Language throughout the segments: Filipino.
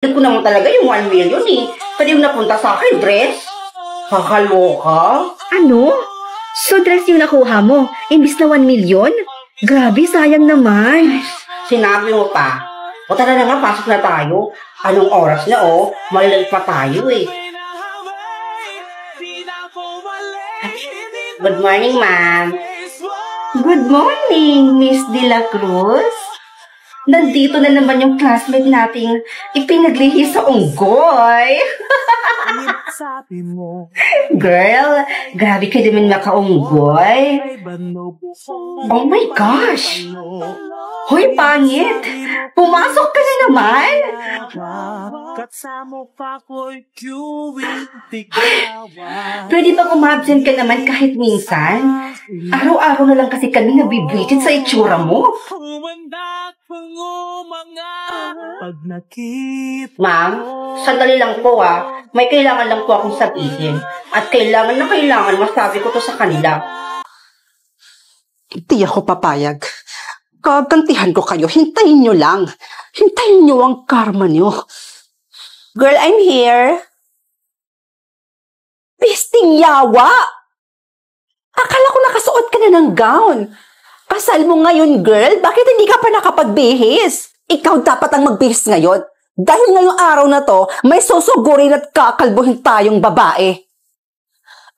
Ko naman talaga yung 1 million eh. Pwede yung napunta sa akin, dress. Kakaloka. Ano? So dress yung nakuha mo, imbis na 1 million? Grabe, sayang naman. Sinabi mo pa. O tara na nga, pasok na tayo. Anong oras na Malilate pa tayo eh. Good morning, ma'am. Good morning, Miss De La Cruz. Nandito na naman yung classmate nating ipinaglihi sa unggoy. Girl, grabe ka naman makaunggoy. Oh my gosh! Hoy, pangit! Pumasok ka na naman! Pwede ba umabsent ka naman kahit minsan? Araw-araw na lang kasi kami nabibwitit sa itsura mo. Ma'am, sandali lang po May kailangan lang po akong sabihin. At kailangan masabi ko to sa kanila. Hindi ako papayag. Kagantihan ko kayo. Hintayin nyo lang. Hintayin nyo ang karma nyo. Girl, I'm here. Pisting yawa! Akala ko nakasuot ka na ng gown. Kasal mo ngayon, girl. Bakit hindi ka pa nakapagbihis? Ikaw dapat ang magbihis ngayon. Dahil ngayong araw na to, may susugurin at kakalbuhin tayong babae.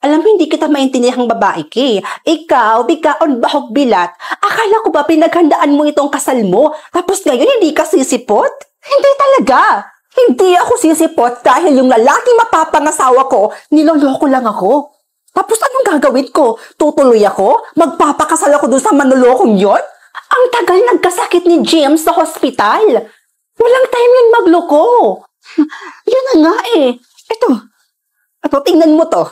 Alam mo, hindi kita maintindihan babae, Kay. Ikaw, bigkaon bahog bilat. Akala ko ba pinaghandaan mo itong kasal mo? Tapos ngayon, hindi ka sisipot? Hindi talaga. Hindi ako sisipot dahil yung lalaking mapapangasawa ko, niloloko lang ako. Tapos anong gagawin ko? Tutuloy ako? Magpapakasal ako dun sa manlolokong yon? Ang tagal nagkasakit ni James sa hospital. Walang time yun magloko. Yun na nga eh. Ito, tingnan mo to.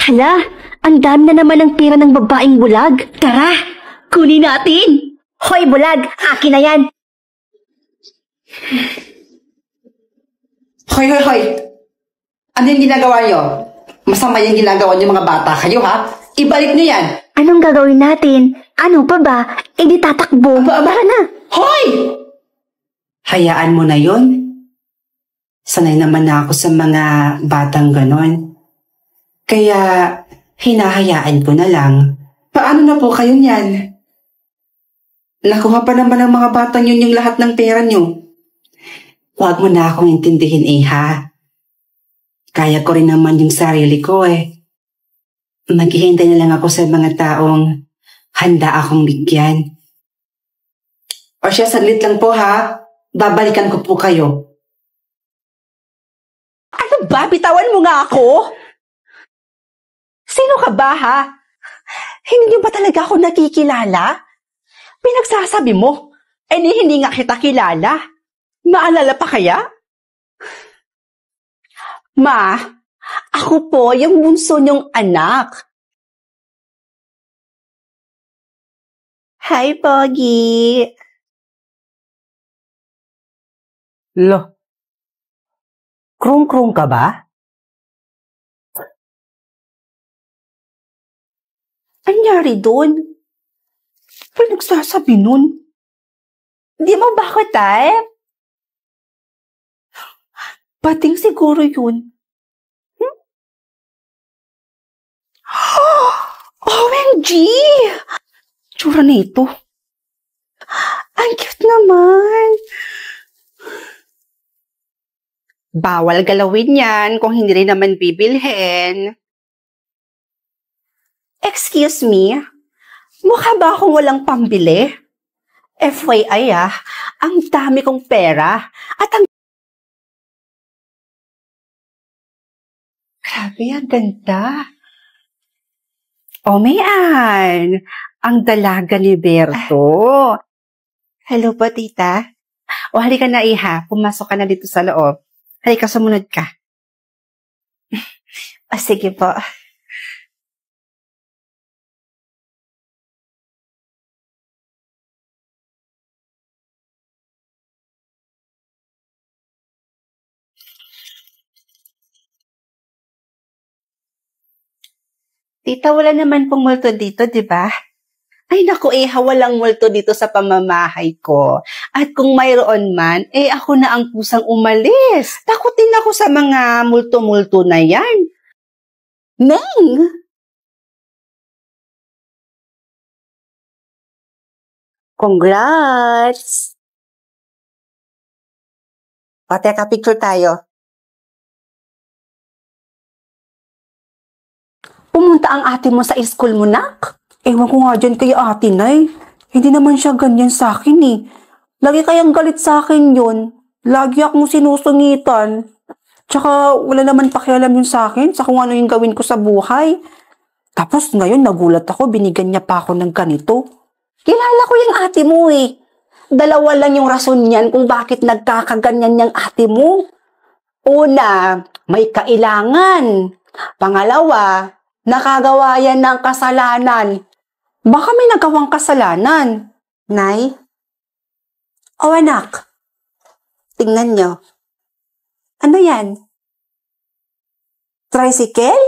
Hala, ang dami na naman ng pera ng babaeng bulag. Tara, kunin natin. Hoy bulag, akin na yan. Hoy. Ano yung ginagawa nyo? Masama yung ginagawa nyo mga bata kayo, ha? Ibalik nyo yan. Anong gagawin natin? Ano pa ba? E di tatakbo. Aba na. Hoy! Hayaan mo na yon. Sanay naman na ako sa mga batang ganon. Kaya, hinahayaan ko na lang. Paano na po kayo niyan? Nakuha pa naman ng mga batang yun yung lahat ng pera nyo. Huwag mo na akong intindihin ha. Kaya ko rin naman yung sarili ko Maghihintay na lang ako sa mga taong handa akong bigyan. O siya, saglit lang po ha. Babalikan ko po kayo. Ano ba? Bitawan mo nga ako? Sino ka ba, ha? Hindi niyo ba talaga ako nakikilala? Pinagsasabi mo, hindi nga kita kilala. Maalala pa kaya? Ma, ako po yung bunso niyong anak. Hi, Pogi. Lo, krung-krung ka ba? Anyari doon? Pinagsasabi nun? Di mo ba ako type? Bating siguro yun. OMG! Tsura nito. Ang cute naman. Bawal galawin yan kung hindi rin naman bibilhin. Excuse me, mukha ba akong walang pambili? FYI ang dami kong pera at ang... Grabe, ang ganda. Mayan, ang dalaga ni Berto. Hello po, tita. Halika na, iha. Pumasok ka na dito sa loob. Halika, sumunod ka. Sige po. Tita, wala naman pong multo dito, di ba? Ay naku walang multo dito sa pamamahay ko. At kung mayroon man, ako na ang kusang umalis. Takutin ako sa mga multo-multo na yan. Neng! Congrats! O, teka, picture tayo. Pumunta ang ate mo sa school mo, nak? Ewan ko nga dyan kay ate, Nay. Hindi naman siya ganyan sa akin eh. Lagi kayang galit sa akin yun. Lagi akong sinusungitan. Tsaka wala naman pakialam yun sa akin sa kung ano yung gawin ko sa buhay. Tapos ngayon nagulat ako, binigyan niya pa ako ng ganito. Kilala ko yung ate mo eh. Dalawa lang yung rason niyan kung bakit nagkakaganyan yung ate mo. Una, may kailangan. Pangalawa, nakagawa yan ng kasalanan. Baka may nagawang kasalanan. Nay? O anak, tingnan nyo. Ano yan? Tricycle?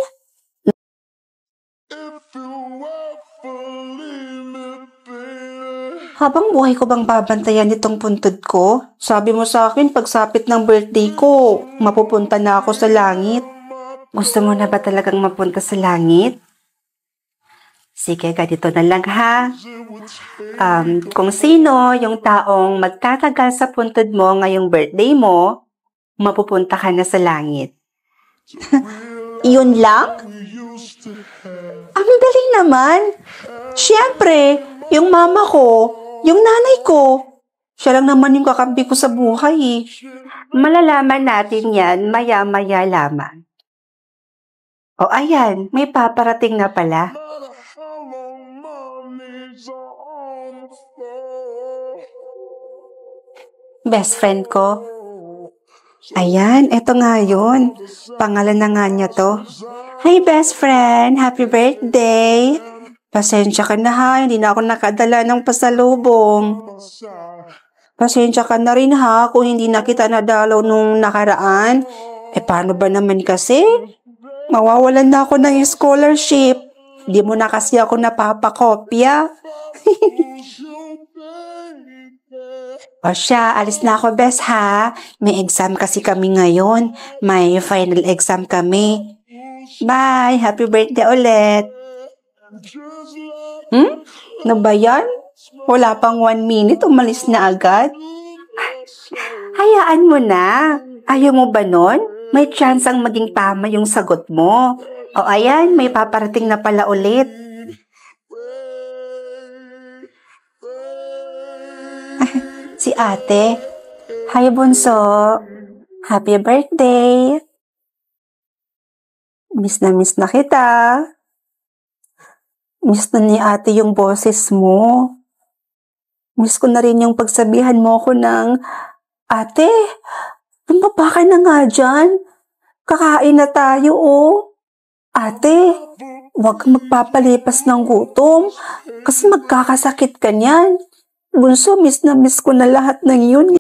Habang buhay ko bang babantayan itong puntod ko? Sabi mo sa akin, pagsapit ng birthday ko, mapupunta na ako sa langit. Gusto mo na ba talagang mapunta sa langit? Sige, ganito na lang ha. Kung sino yung taong magtatagal sa puntod mo ngayong birthday mo, mapupunta ka na sa langit. Yun lang? Ang dali naman. Siyempre, yung mama ko, yung nanay ko, siya lang naman yung kakampi ko sa buhay eh. Malalaman natin yan maya-maya lamang. O ayan, may paparating na pala. Best friend ko. Ayan, eto nga yun. Pangalan na nga niya to. Hi best friend, happy birthday. Pasensya ka na ha, hindi na ako nakadala ng pasalubong. Pasensya ka na rin ha, kung hindi na kita nadalaw nung nakaraan. Paano ba naman kasi? Mawawalan na ako ng scholarship. Di mo na kasi ako napapakopya. O siya, alis na ako best ha. May exam kasi kami ngayon. May final exam kami. Bye! Happy birthday ulit! Ano ba yan? Wala pang 1 minute, umalis na agad. Hayaan mo na. Ayaw mo ba nun? May chance ang maging tama yung sagot mo. O ayan, may paparating na pala ulit. Si ate. Hi bunso. Happy birthday. Miss na kita. Miss na ni ate yung boses mo. Miss ko na rin yung pagsabihan mo ko ng, ate, tumaba ka na nga dyan. Kakain na tayo oh. Ate, huwag kang magpapalipas ng gutom kasi magkakasakit ka niyan. Bunso, miss na miss ko na lahat ng yun.